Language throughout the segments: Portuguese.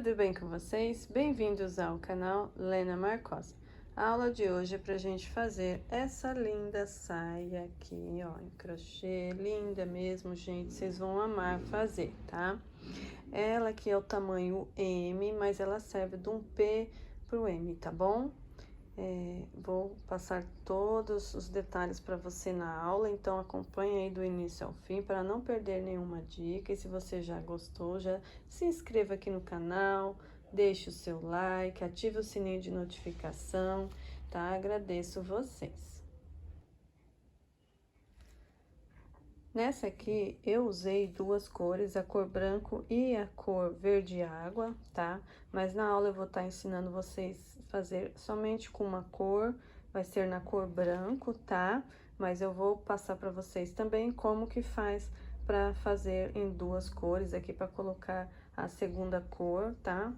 tudo bem com vocês? Bem-vindos ao canal Lena Marcosa. A aula de hoje é pra gente fazer essa linda saia aqui, ó, em crochê, linda mesmo, gente, vocês vão amar fazer, tá? Ela aqui é o tamanho M, mas ela serve de um P pro M, tá bom? Vou passar todos os detalhes para você na aula, então acompanhe aí do início ao fim para não perder nenhuma dica. E se você já gostou, já se inscreva aqui no canal, deixe o seu like, ative o sininho de notificação, tá? Agradeço vocês. Nessa aqui, eu usei duas cores, a cor branco e a cor verde água, tá? Mas na aula eu vou estar ensinando vocês a fazer somente com uma cor, vai ser na cor branco, tá? Mas eu vou passar para vocês também como que faz para fazer em duas cores aqui, para colocar a segunda cor, tá?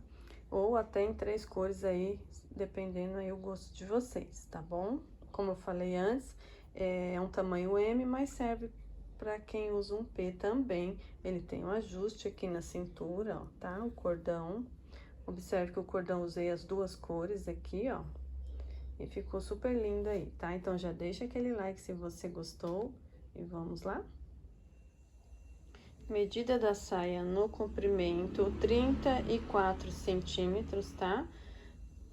Ou até em três cores aí, dependendo aí o gosto de vocês, tá bom? Como eu falei antes, é um tamanho M, mas serve para quem usa um P também. Ele tem um ajuste aqui na cintura, ó, tá? O cordão. Observe que o cordão usei as duas cores aqui, ó. E ficou super lindo aí, tá? Então, já deixa aquele like se você gostou. E vamos lá? Medida da saia no comprimento, 34 centímetros, tá?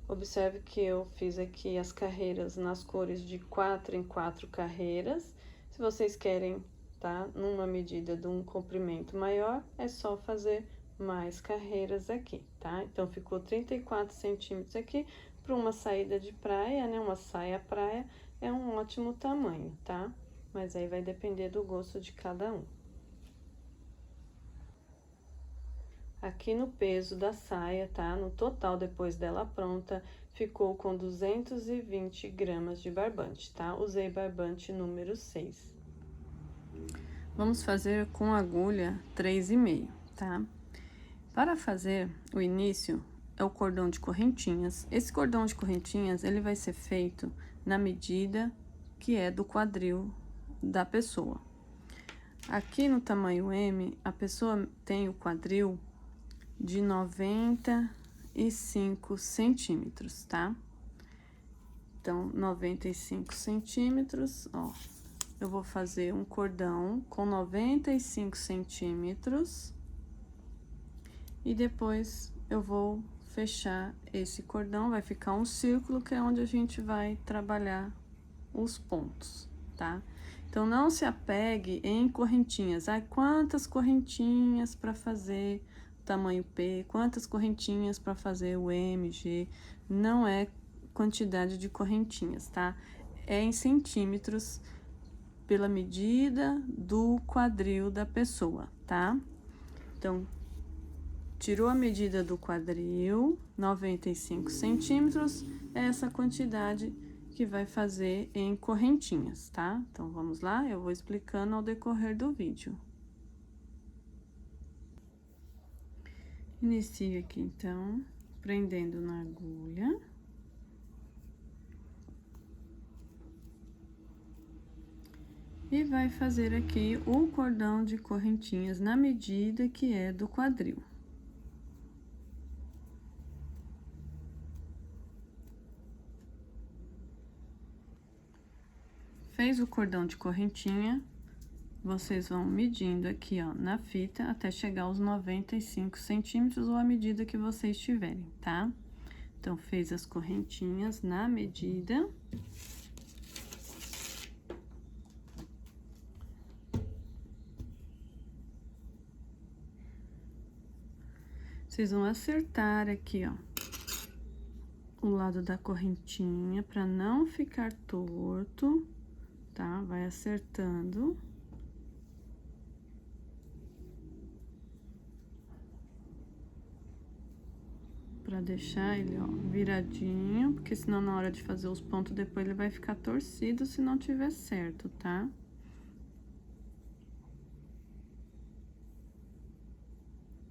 Observe que eu fiz aqui as carreiras nas cores de 4 em 4 carreiras. Se vocês querem, tá, numa medida de um comprimento maior, é só fazer mais carreiras aqui, tá? Então, ficou 34 centímetros aqui para uma saída de praia, né? Uma saia praia é um ótimo tamanho, tá? Mas aí vai depender do gosto de cada um. Aqui no peso da saia, tá? No total, depois dela pronta, ficou com 220 gramas de barbante, tá? Usei barbante número 6. Vamos fazer com agulha 3,5, tá? Para fazer o início, é o cordão de correntinhas. Esse cordão de correntinhas, ele vai ser feito na medida que é do quadril da pessoa. Aqui no tamanho M, a pessoa tem o quadril de 95 centímetros, tá? Então, 95 centímetros, ó. Eu vou fazer um cordão com 95 centímetros. E depois eu vou fechar esse cordão, vai ficar um círculo que é onde a gente vai trabalhar os pontos, tá? Então, não se apegue em correntinhas. Ai, quantas correntinhas para fazer tamanho P, quantas correntinhas para fazer o M, G, não é quantidade de correntinhas, tá? É em centímetros pela medida do quadril da pessoa, tá? Então, tirou a medida do quadril, 95 centímetros, é essa quantidade que vai fazer em correntinhas, tá? Então, vamos lá, eu vou explicando ao decorrer do vídeo. Inicio aqui, então, prendendo na agulha. E vai fazer aqui o cordão de correntinhas na medida que é do quadril. Fez o cordão de correntinha, vocês vão medindo aqui, ó, na fita, até chegar aos 95 centímetros ou a medida que vocês tiverem, tá? Então, fez as correntinhas na medida. Vocês vão acertar aqui, ó, o lado da correntinha, pra não ficar torto, tá? Vai acertando. Pra deixar ele, ó, viradinho, porque senão na hora de fazer os pontos depois ele vai ficar torcido se não tiver certo, tá?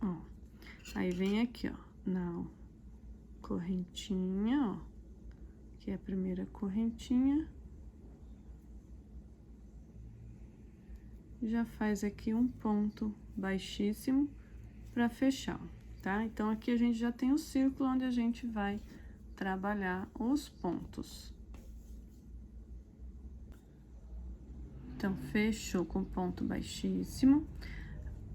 Ó, aí vem aqui, ó, na correntinha, ó, que é a primeira correntinha. Já faz aqui um ponto baixíssimo pra fechar, ó. tá? Então, aqui a gente já tem o círculo onde a gente vai trabalhar os pontos. Então, fechou com ponto baixíssimo.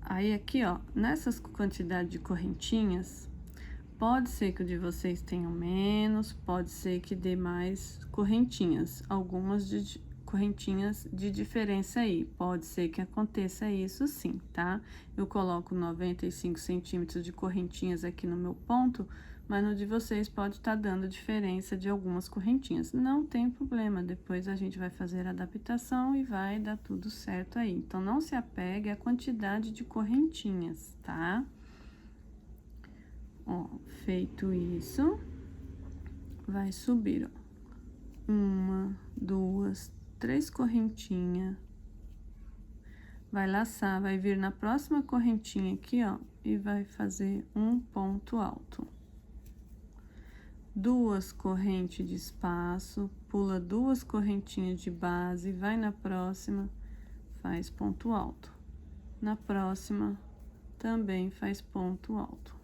Aí, aqui, ó, nessas quantidades de correntinhas, pode ser que o de vocês tenham menos, pode ser que dê mais correntinhas, algumas correntinhas de diferença aí, pode ser que aconteça isso sim, tá? Eu coloco 95 centímetros de correntinhas aqui no meu ponto, mas no de vocês pode estar dando diferença de algumas correntinhas. Não tem problema, depois a gente vai fazer a adaptação e vai dar tudo certo aí. Então, não se apegue à quantidade de correntinhas, tá? Ó, feito isso, vai subir, ó, 1, 2, 3 correntinhas, vai laçar, vai vir na próxima correntinha aqui, ó, e vai fazer um ponto alto. 2 correntes de espaço, pula 2 correntinhas de base, vai na próxima, faz ponto alto. Na próxima, também faz ponto alto.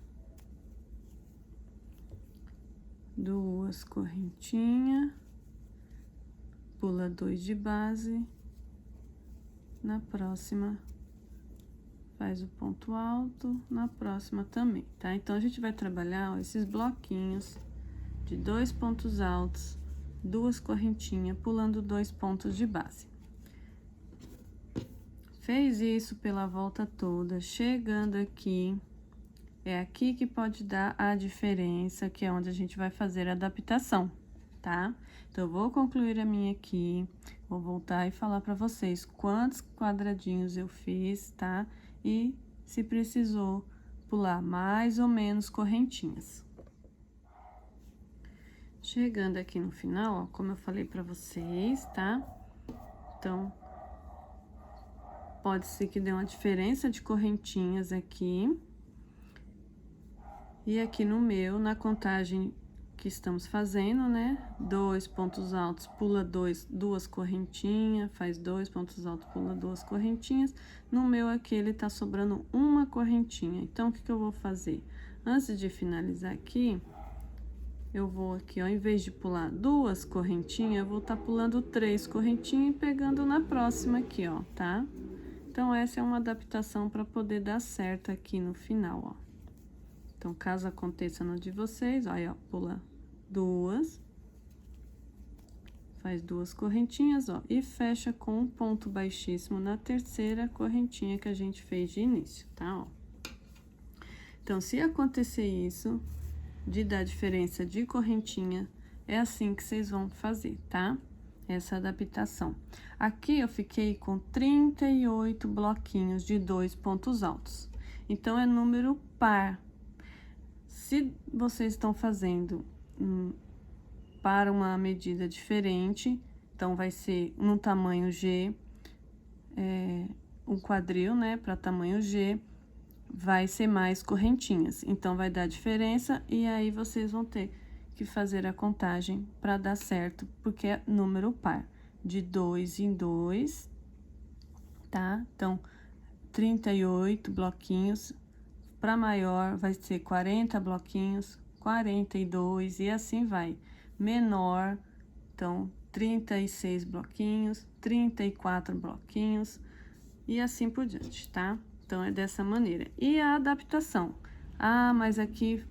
2 correntinhas, pula 2 de base, na próxima faz o ponto alto, na próxima também, tá? Então, a gente vai trabalhar, ó, esses bloquinhos de 2 pontos altos, 2 correntinhas, pulando 2 pontos de base. Fez isso pela volta toda, chegando aqui, é aqui que pode dar a diferença, que é onde a gente vai fazer a adaptação, tá? Então, eu vou concluir a minha aqui, vou voltar e falar pra vocês quantos quadradinhos eu fiz, tá? E se precisou pular mais ou menos correntinhas. Chegando aqui no final, ó, como eu falei pra vocês, tá? Então, pode ser que dê uma diferença de correntinhas aqui. E aqui no meu, na contagem que estamos fazendo, né? 2 pontos altos, pula 2 correntinhas, faz 2 pontos altos, pula 2 correntinhas. No meu aqui, ele tá sobrando uma correntinha. Então, o que que eu vou fazer? Antes de finalizar aqui, eu vou aqui, ó, em vez de pular 2 correntinhas, eu vou estar pulando 3 correntinhas e pegando na próxima aqui, ó, tá? Então, essa é uma adaptação para poder dar certo aqui no final, ó. Então, caso aconteça no de vocês, ó, aí, ó, pula 2, faz 2 correntinhas, ó, e fecha com um ponto baixíssimo na terceira correntinha que a gente fez de início, tá, ó. Então, se acontecer isso, de dar diferença de correntinha, é assim que vocês vão fazer, tá? Essa adaptação. Aqui eu fiquei com 38 bloquinhos de 2 pontos altos. Então, é número par. Se vocês estão fazendo para uma medida diferente, então, vai ser no tamanho G, um quadril, né, para tamanho G, vai ser mais correntinhas. Então, vai dar diferença e aí vocês vão ter que fazer a contagem para dar certo, porque é número par, de 2 em 2, tá? Então, 38 bloquinhos, para maior vai ser 40 bloquinhos, 42 e assim vai. Menor, então, 36 bloquinhos, 34 bloquinhos e assim por diante, tá? Então, é dessa maneira. E a adaptação? Ah, mas aqui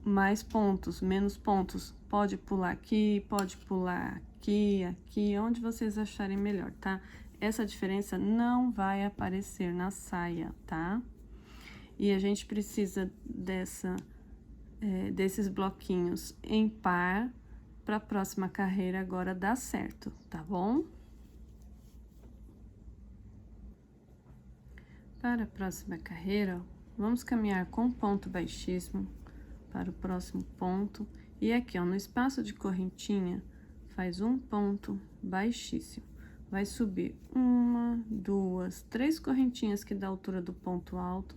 mais pontos, menos pontos. Pode pular aqui, pode pular aqui, aqui, onde vocês acharem melhor, tá? Essa diferença não vai aparecer na saia, tá? E a gente precisa desses bloquinhos em par para a próxima carreira agora dar certo, tá bom? Para a próxima carreira, vamos caminhar com ponto baixíssimo para o próximo ponto. E aqui, ó, no espaço de correntinha, faz um ponto baixíssimo. Vai subir 1, 2, 3 correntinhas que dá a altura do ponto alto,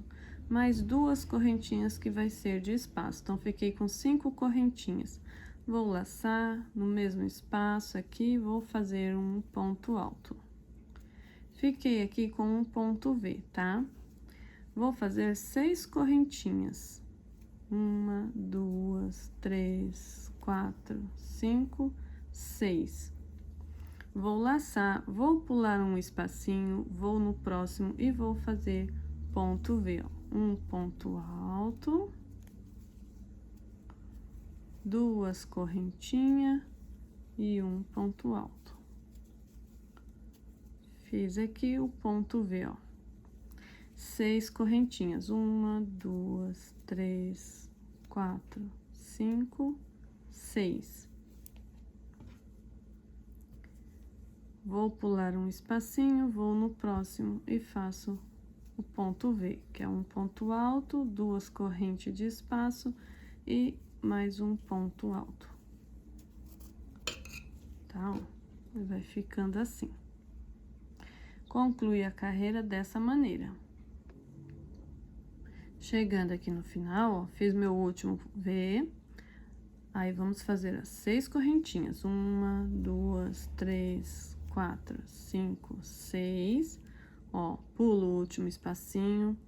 mais 2 correntinhas que vai ser de espaço. Então, fiquei com 5 correntinhas. Vou laçar no mesmo espaço aqui, vou fazer um ponto alto. Fiquei aqui com um ponto V, tá? Vou fazer 6 correntinhas. 1, 2, 3, 4, 5, 6. Vou laçar, vou pular um espacinho, vou no próximo e vou fazer ponto V, ó. Um ponto alto, duas correntinhas e um ponto alto. Fiz aqui o ponto V, ó. 6 correntinhas, 1, 2, 3, 4, 5, 6. Vou pular um espacinho, vou no próximo e faço o ponto V, que é um ponto alto, duas correntes de espaço e mais um ponto alto. Tá, ó? Vai ficando assim. Conclui a carreira dessa maneira. Chegando aqui no final, ó, fiz meu último V. Aí, vamos fazer as 6 correntinhas. 1, 2, 3, 4, 5, 6. Ó, pulo o último espacinho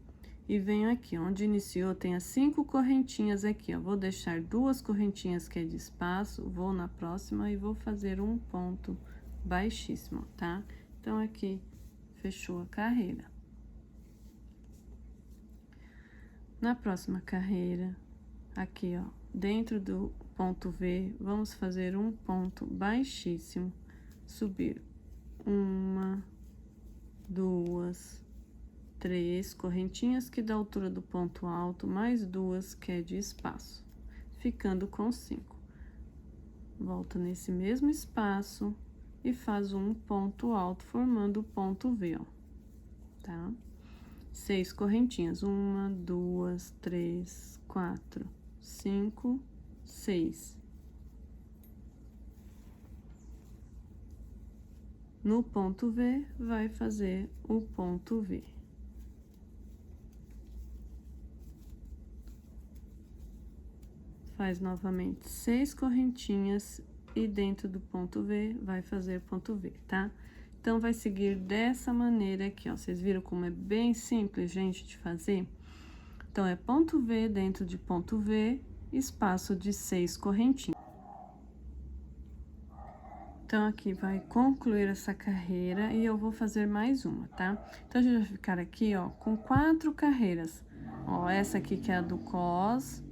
e venho aqui, onde iniciou, tem as 5 correntinhas aqui, ó. Vou deixar 2 correntinhas que é de espaço, vou na próxima e vou fazer um ponto baixíssimo, tá? Então, aqui, fechou a carreira. Na próxima carreira, aqui, ó, dentro do ponto V, vamos fazer um ponto baixíssimo, subir 1, 2, 3 correntinhas que dá a altura do ponto alto, mais 2 que é de espaço, ficando com 5. Volta nesse mesmo espaço e faz um ponto alto, formando o ponto V, ó, tá? 6 correntinhas, 1, 2, 3, 4, 5, 6. No ponto V, vai fazer o ponto V. Faz novamente 6 correntinhas e dentro do ponto V, vai fazer ponto V, tá? Então, vai seguir dessa maneira aqui, ó. Vocês viram como é bem simples, gente, de fazer? Então, é ponto V dentro de ponto V, espaço de 6 correntinhas. Então, aqui vai concluir essa carreira e eu vou fazer mais uma, tá? Então, a gente vai ficar aqui, ó, com 4 carreiras. Ó, essa aqui que é a do cos,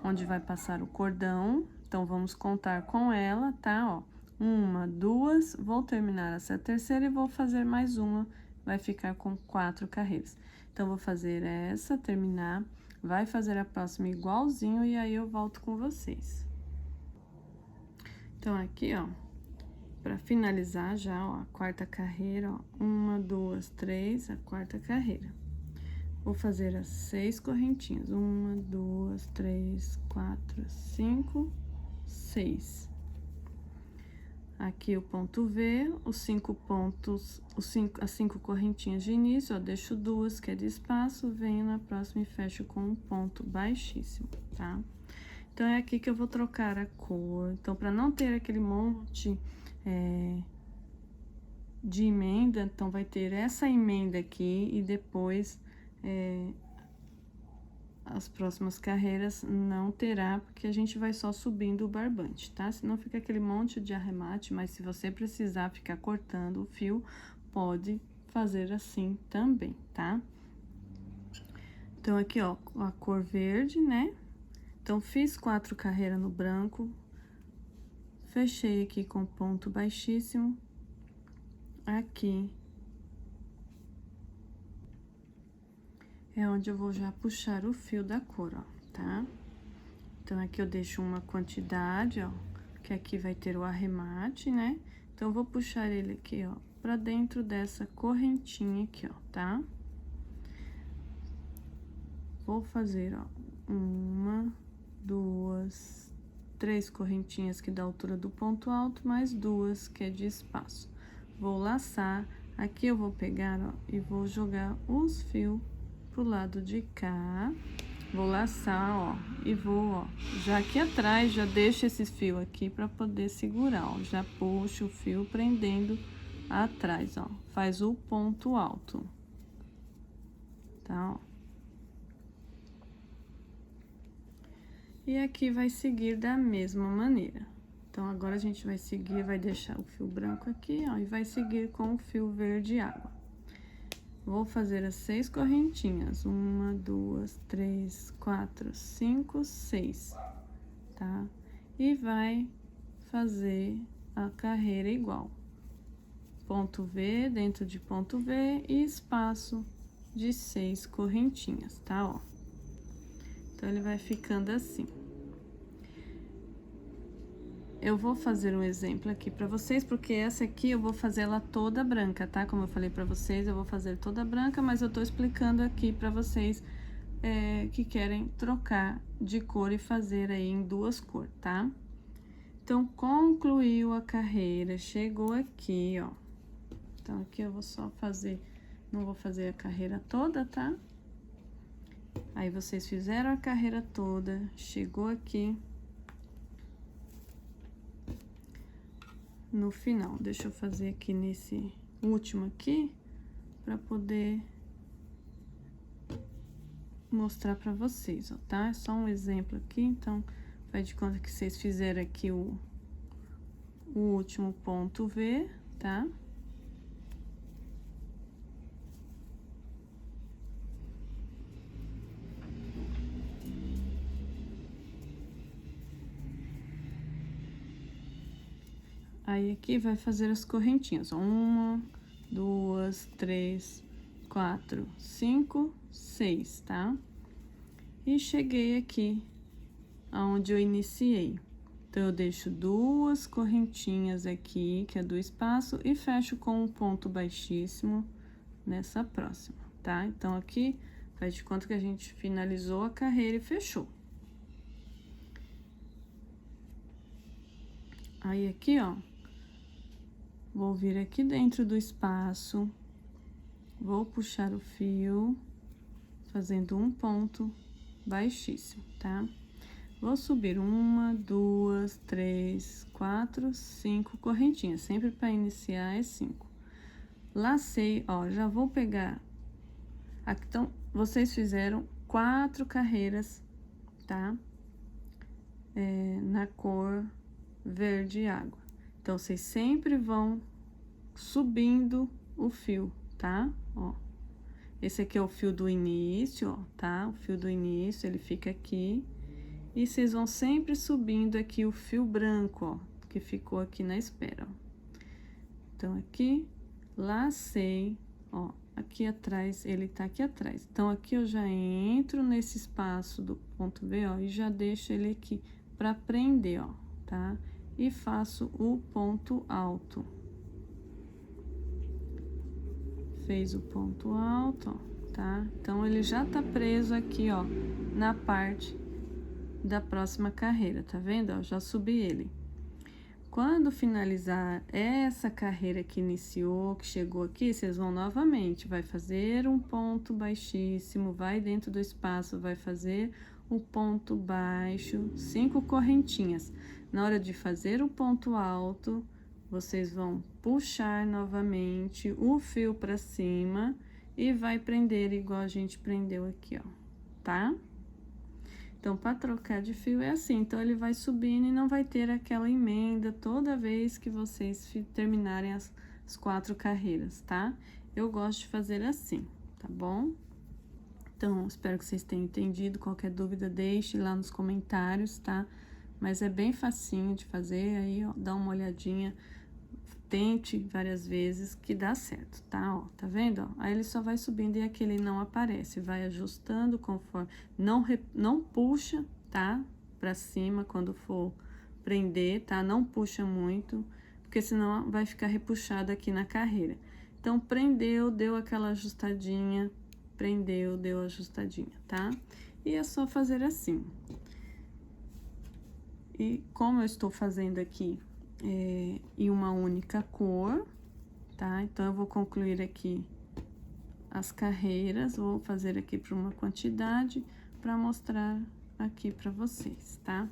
onde vai passar o cordão. Então, vamos contar com ela, tá? Ó, 1, 2, vou terminar essa terceira e vou fazer mais uma, vai ficar com 4 carreiras. Então, vou fazer essa, terminar, vai fazer a próxima igualzinho e aí eu volto com vocês. Então, aqui, ó, para finalizar já, ó, a quarta carreira, ó, 1, 2, 3, a quarta carreira. Vou fazer as 6 correntinhas, 1, 2, 3, 4, 5, 6. Aqui o ponto V, os 5 pontos, as 5 correntinhas de início, ó, deixo 2 que é de espaço, venho na próxima e fecho com um ponto baixíssimo, tá? Então, é aqui que eu vou trocar a cor. Então, para não ter aquele monte de emenda, então, vai ter essa emenda aqui e depois as próximas carreiras não terá, porque a gente vai só subindo o barbante, tá? Senão fica aquele monte de arremate, mas se você precisar ficar cortando o fio, pode fazer assim também, tá? Então, aqui, ó, a cor verde, né? Então, fiz 4 carreiras no branco, fechei aqui com ponto baixíssimo, aqui é onde eu vou já puxar o fio da cor, ó, tá? Então, aqui eu deixo uma quantidade, ó, que aqui vai ter o arremate, né? Então, eu vou puxar ele aqui, ó, pra dentro dessa correntinha aqui, ó, tá? Vou fazer, ó, 1, 2, 3 correntinhas que dá a altura do ponto alto, mais 2 que é de espaço. Vou laçar, aqui eu vou pegar, ó, e vou jogar os fios pro lado de cá. Vou laçar, ó, e vou, ó, já aqui atrás, já deixo esse fio aqui pra poder segurar, ó. Já puxo o fio prendendo atrás, ó. Faz o ponto alto, tá, ó. E aqui vai seguir da mesma maneira. Então, agora a gente vai seguir, vai deixar o fio branco aqui, ó, e vai seguir com o fio verde água. Vou fazer as 6 correntinhas. 1, 2, 3, 4, 5, 6, tá? E vai fazer a carreira igual. Ponto V dentro de ponto V e espaço de 6 correntinhas, tá? Ó. Então, ele vai ficando assim. Eu vou fazer um exemplo aqui pra vocês, porque essa aqui eu vou fazer ela toda branca, tá? Como eu falei pra vocês, eu vou fazer toda branca, mas eu tô explicando aqui pra vocês que querem trocar de cor e fazer aí em 2 cores, tá? Então, concluiu a carreira, chegou aqui, ó. Então, aqui eu vou só fazer, não vou fazer a carreira toda, tá? Aí, vocês fizeram a carreira toda, chegou aqui. No final, deixa eu fazer aqui nesse último aqui, pra poder mostrar pra vocês, ó, tá? É só um exemplo aqui, então, faz de conta que vocês fizeram aqui o último ponto V, tá? Aí, aqui vai fazer as correntinhas, ó. 1, 2, 3, 4, 5, 6, tá? E cheguei aqui, aonde eu iniciei. Então, eu deixo 2 correntinhas aqui, que é do espaço, e fecho com um ponto baixíssimo nessa próxima, tá? Então, aqui, faz de conta que a gente finalizou a carreira e fechou. Aí, aqui, ó, vou vir aqui dentro do espaço, vou puxar o fio, fazendo um ponto baixíssimo, tá? Vou subir 1, 2, 3, 4, 5 correntinhas, sempre para iniciar é 5. Lacei, ó, já vou pegar, aqui, então, vocês fizeram 4 carreiras, tá? Na cor verde água. Então, vocês sempre vão subindo o fio, tá? Ó, esse aqui é o fio do início, ó, tá? O fio do início, ele fica aqui. E vocês vão sempre subindo aqui o fio branco, ó, que ficou aqui na espera, ó. Então, aqui, lacei, ó, aqui atrás, ele tá aqui atrás. Então, aqui eu já entro nesse espaço do ponto V, ó, e já deixo ele aqui pra prender, ó, tá? E faço o ponto alto. Fez o ponto alto, ó, tá? Então, ele já tá preso aqui, ó, na parte da próxima carreira, tá vendo? Ó, já subi ele. Quando finalizar essa carreira que iniciou, que chegou aqui, vocês vão novamente, vai fazer um ponto baixíssimo, vai dentro do espaço, vai fazer o ponto baixo, 5 correntinhas. Na hora de fazer o ponto alto, vocês vão puxar novamente o fio pra cima e vai prender igual a gente prendeu aqui, ó, tá? Então, para trocar de fio é assim, então ele vai subindo e não vai ter aquela emenda toda vez que vocês terminarem as 4 carreiras, tá? Eu gosto de fazer assim, tá bom? Então, espero que vocês tenham entendido. Qualquer dúvida, deixe lá nos comentários, tá? Mas é bem facinho de fazer, aí, ó, dá uma olhadinha, tente várias vezes que dá certo, tá? Ó, tá vendo? Ó? Aí ele só vai subindo e aquele não aparece, vai ajustando conforme, não puxa, tá? Pra cima quando for prender, tá? Não puxa muito, porque senão vai ficar repuxado aqui na carreira. Então, prendeu, deu aquela ajustadinha, prendeu, deu ajustadinha, tá? E é só fazer assim. E como eu estou fazendo aqui em uma única cor, tá? Então, eu vou concluir aqui as carreiras, vou fazer aqui para uma quantidade para mostrar aqui para vocês, tá?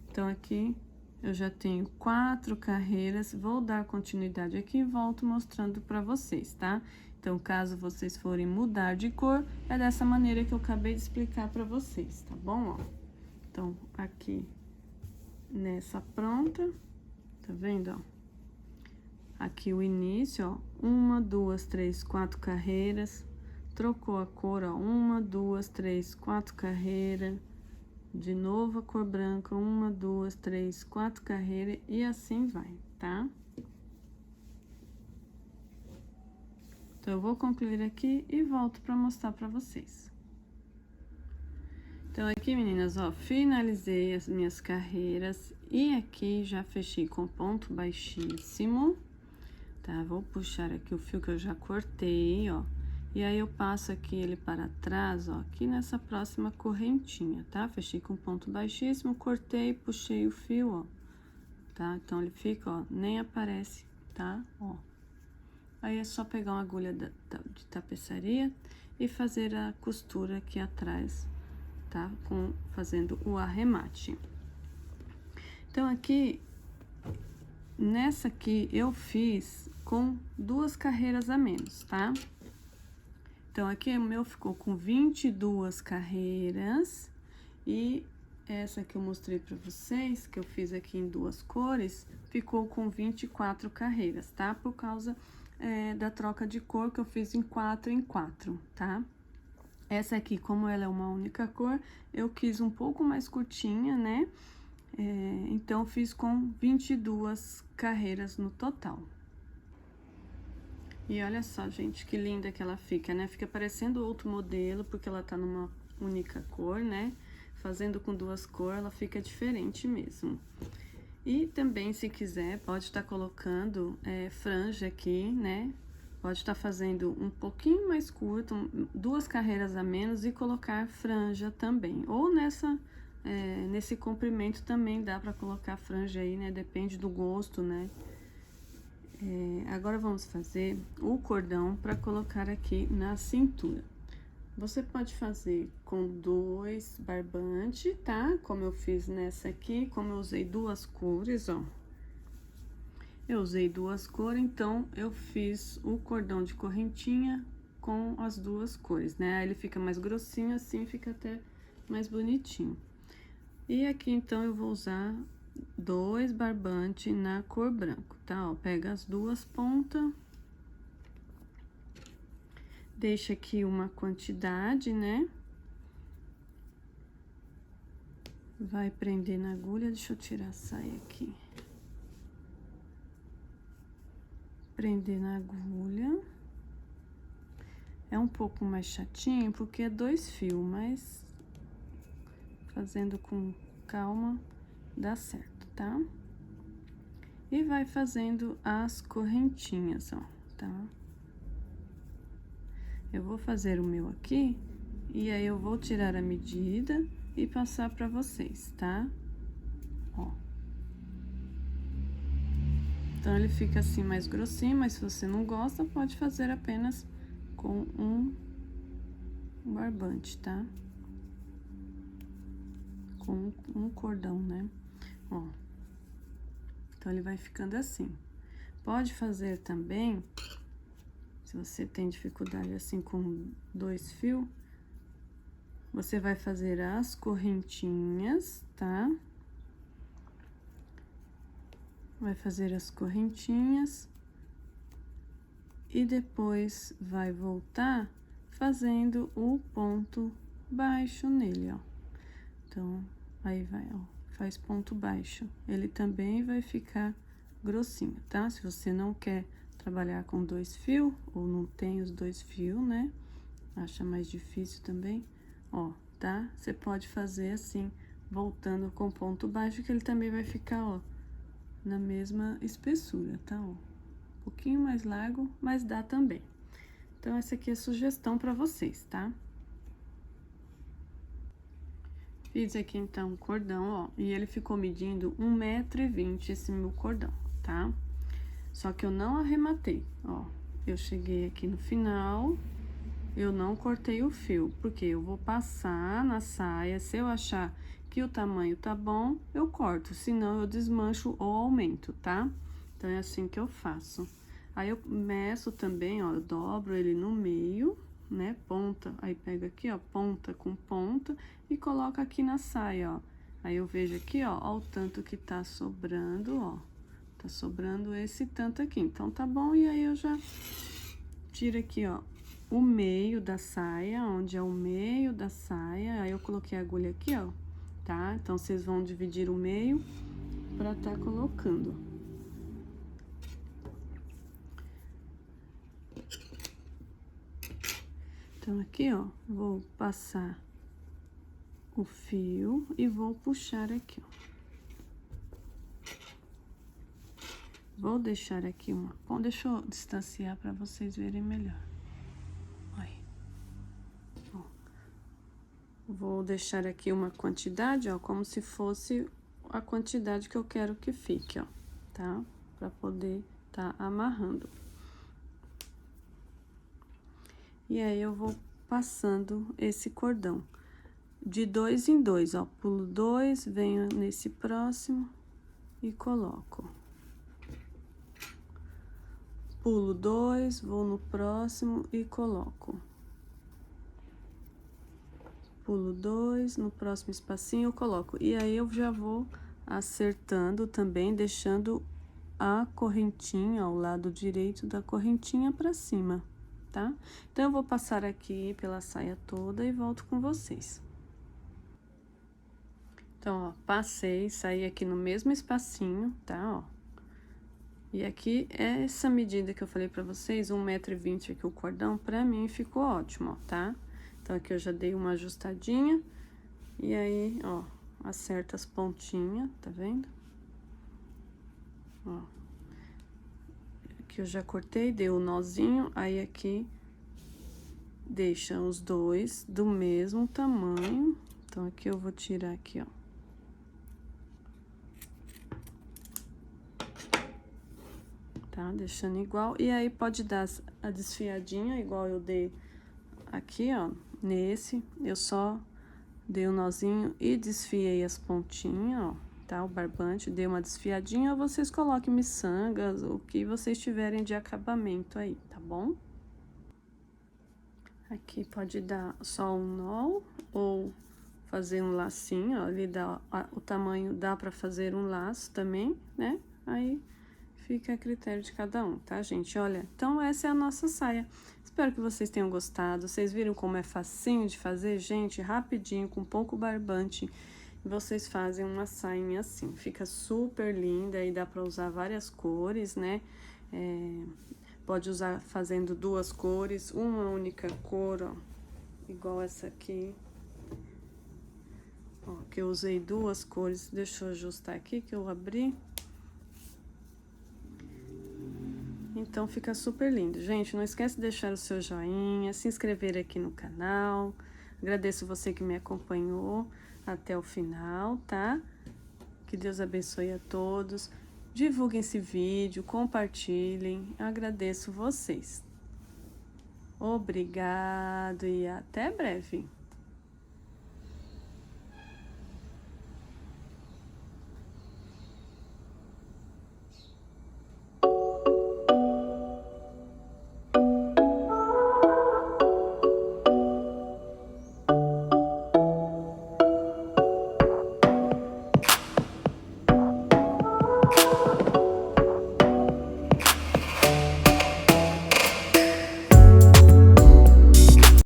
Então, aqui eu já tenho 4 carreiras, vou dar continuidade aqui e volto mostrando para vocês, tá? Então, caso vocês forem mudar de cor, é dessa maneira que eu acabei de explicar para vocês, tá bom? Ó. Então, aqui nessa pronta, tá vendo, ó? Aqui o início, ó, 1, 2, 3, 4 carreiras, trocou a cor, ó, 1, 2, 3, 4 carreiras, de novo a cor branca, 1, 2, 3, 4 carreiras, e assim vai, tá? Então, eu vou concluir aqui e volto para mostrar para vocês. Então, aqui, meninas, ó, finalizei as minhas carreiras e aqui já fechei com ponto baixíssimo, tá? Vou puxar aqui o fio que eu já cortei, ó, e aí eu passo aqui ele para trás, ó, aqui nessa próxima correntinha, tá? Fechei com ponto baixíssimo, cortei, puxei o fio, ó, tá? Então, ele fica, ó, nem aparece, tá? Ó. Aí é só pegar uma agulha de tapeçaria e fazer a costura aqui atrás, tá? Fazendo o arremate. Então, aqui, nessa aqui, eu fiz com 2 carreiras a menos, tá? Então, aqui o meu ficou com 22 carreiras e essa que eu mostrei pra vocês, que eu fiz aqui em 2 cores, ficou com 24 carreiras, tá? Por causa da troca de cor que eu fiz em 4 em 4, tá? Essa aqui, como ela é uma única cor, eu quis um pouco mais curtinha, né? Então, fiz com 22 carreiras no total. E olha só, gente, que linda que ela fica, né? Fica parecendo outro modelo, porque ela tá numa única cor, né? Fazendo com 2 cores, ela fica diferente mesmo. E também, se quiser, pode estar colocando franja aqui, né? Pode estar fazendo um pouquinho mais curto, 2 carreiras a menos e colocar franja também. Ou nesse comprimento também dá pra colocar franja aí, né? Depende do gosto, né? Agora, vamos fazer o cordão pra colocar aqui na cintura. Você pode fazer com 2 barbantes, tá? Como eu fiz nessa aqui, como eu usei 2 cores, ó. Eu usei 2 cores, então, eu fiz o cordão de correntinha com as 2 cores, né? Aí ele fica mais grossinho, assim, fica até mais bonitinho. E aqui, então, eu vou usar 2 barbantes na cor branco, tá? Ó, pega as 2 pontas. Deixa aqui uma quantidade, né? Vai prender na agulha, deixa eu tirar a saia aqui. Prender na agulha. É um pouco mais chatinho, porque é 2 fios, mas fazendo com calma dá certo, tá? E vai fazendo as correntinhas, ó, tá? Eu vou fazer o meu aqui, e aí eu vou tirar a medida e passar pra vocês, tá? Ó. Então, ele fica assim mais grossinho, mas se você não gosta, pode fazer apenas com um barbante, tá? Com um cordão, né? Ó. Então, ele vai ficando assim. Pode fazer também, se você tem dificuldade assim com 2 fios, você vai fazer as correntinhas, tá? Vai fazer as correntinhas e depois vai voltar fazendo o ponto baixo nele, ó. Então, aí vai, ó, faz ponto baixo. Ele também vai ficar grossinho, tá? Se você não quer trabalhar com 2 fios, ou não tem os 2 fios, né? Acha mais difícil também, ó, tá? Você pode fazer assim, voltando com ponto baixo, que ele também vai ficar, ó, na mesma espessura, tá? Ó, um pouquinho mais largo, mas dá também. Então, essa aqui é a sugestão pra vocês, tá? Fiz aqui, então, o cordão, ó, e ele ficou medindo 1,20 m esse meu cordão, tá? Só que eu não arrematei, ó. Eu cheguei aqui no final, eu não cortei o fio, porque eu vou passar na saia, se eu achar que o tamanho tá bom, eu corto, senão eu desmancho ou aumento, tá? Então, é assim que eu faço. Aí, eu meço também, ó, eu dobro ele no meio, né, ponta, aí pega aqui, ó, ponta com ponta e coloca aqui na saia, ó, Aí eu vejo aqui, ó o tanto que tá sobrando, ó. Tá sobrando esse tanto aqui, então tá bom. E aí eu já tiro aqui, ó, o meio da saia, onde é o meio da saia. Aí eu coloquei a agulha aqui, ó, tá? Então, vocês vão dividir o meio pra tá colocando. Então, aqui, ó, vou passar o fio e vou puxar aqui, ó. Vou deixar aqui uma... Bom, deixa eu distanciar para vocês verem melhor. Aí. Ó. Vou deixar aqui uma quantidade, ó, como se fosse a quantidade que eu quero que fique, ó, tá? Para poder tá amarrando. E aí, eu vou passando esse cordão de 2 em 2, ó. Pulo 2, venho nesse próximo e coloco. Pulo 2, vou no próximo e coloco. Pulo 2, no próximo espacinho eu coloco. E aí, eu já vou acertando também, deixando a correntinha, ao lado direito da correntinha pra cima, tá? Então, eu vou passar aqui pela saia toda e volto com vocês. Então, ó, passei, saí aqui no mesmo espacinho, tá, ó. E aqui, essa medida que eu falei pra vocês, 1,20 m aqui o cordão, pra mim ficou ótimo, ó, tá? Então, aqui eu já dei uma ajustadinha, e aí, ó, acerta as pontinhas, tá vendo? Ó. Aqui eu já cortei, dei o nozinho, aí aqui deixa os dois do mesmo tamanho. Então, aqui eu vou tirar aqui, ó. Tá? Deixando igual. E aí, pode dar a desfiadinha, igual eu dei aqui, ó, nesse. Eu só dei o nozinho e desfiei as pontinhas, ó, tá? O barbante, dei uma desfiadinha, ou vocês coloquem miçangas, o que vocês tiverem de acabamento aí, tá bom? Aqui pode dar só um nó, ou fazer um lacinho, ó, ali dá, o tamanho dá pra fazer um laço também, né? Aí... fica a critério de cada um, tá, gente? Olha, então essa é a nossa saia. Espero que vocês tenham gostado. Vocês viram como é facinho de fazer, gente? Rapidinho, com pouco barbante. Vocês fazem uma sainha assim. Fica super linda e dá pra usar várias cores, né? Pode usar fazendo duas cores, uma única cor, ó. Igual essa aqui. Ó, que eu usei duas cores. Deixa eu ajustar aqui que eu abri. Então, fica super lindo. Gente, não esquece de deixar o seu joinha, se inscrever aqui no canal. Agradeço você que me acompanhou até o final, tá? Que Deus abençoe a todos. Divulguem esse vídeo, compartilhem. Agradeço vocês. Obrigado e até breve.